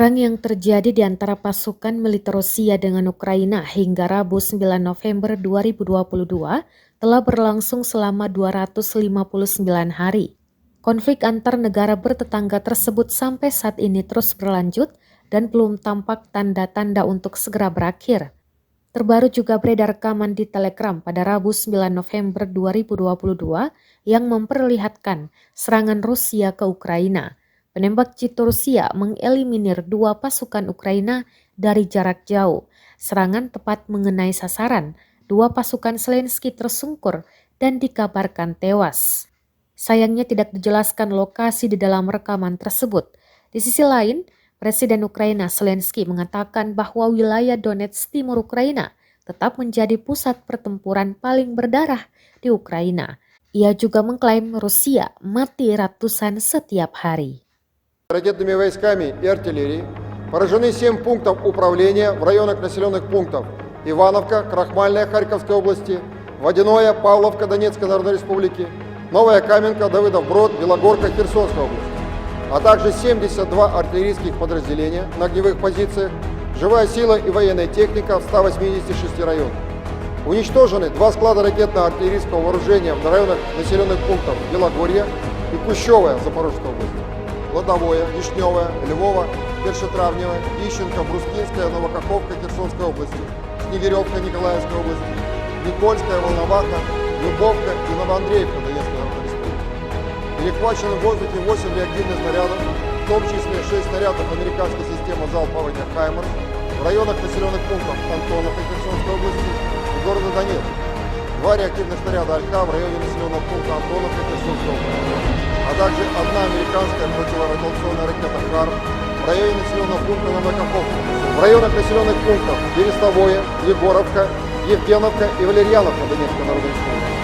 Perang yang terjadi di antara pasukan militer Rusia dengan Ukraina hingga Rabu 9 November 2022 telah berlangsung selama 259 hari. Konflik antar negara bertetangga tersebut sampai saat ini terus berlanjut dan belum tampak tanda-tanda untuk segera berakhir. Terbaru juga beredar rekaman di Telegram pada Rabu 9 November 2022 yang memperlihatkan serangan Rusia ke Ukraina. Penembak jitu Rusia mengeliminir dua pasukan Ukraina dari jarak jauh. Serangan tepat mengenai sasaran. Dua pasukan Zelensky tersungkur dan dikabarkan tewas. Sayangnya tidak dijelaskan lokasi di dalam rekaman tersebut. Di sisi lain, Presiden Ukraina Zelensky mengatakan bahwa wilayah Donetsk timur Ukraina tetap menjadi pusat pertempuran paling berdarah di Ukraina. Ia juga mengklaim Rusia mati ratusan setiap hari. Ракетными войсками и артиллерией поражены 7 пунктов управления в районах населенных пунктов Ивановка, Крахмальная Харьковской области, Водяное, Павловка Донецкой Народной Республики, Новая Каменка, Давыдов-Брод, Белогорка Херсонской области, а также 72 артиллерийских подразделения на огневых позициях, живая сила и военная техника в 186 районах. Уничтожены 2 склада ракетно-артиллерийского вооружения в районах населенных пунктов Белогорье и Кущевая Запорожской области, Ладовое, Вишневое, Львово, Першетравневое, Ищенко, Брускинская, Новокаховка Херсонской области, Снегиревка Николаевской области, Никольская, Волноваха, Любовка и Новоандреевка Донецкой Народной Республики. Перехвачены в воздухе 8 реактивных снарядов, в том числе 6 снарядов американской системы залпования «Хаймерс» в районах населенных пунктов Антоновка Херсонской области и города Донецк. 2 реактивных снаряда «Алька» в районе населенного пункта Антоновка Херсонской области, а также 1 американская противорадиационная ракета «Харм» в районе населенного пункта Новокаховка. В районах населенных пунктов Берестовое, Егоровка, Евгеновка и Валерьяновка Донецкой Народной Республики.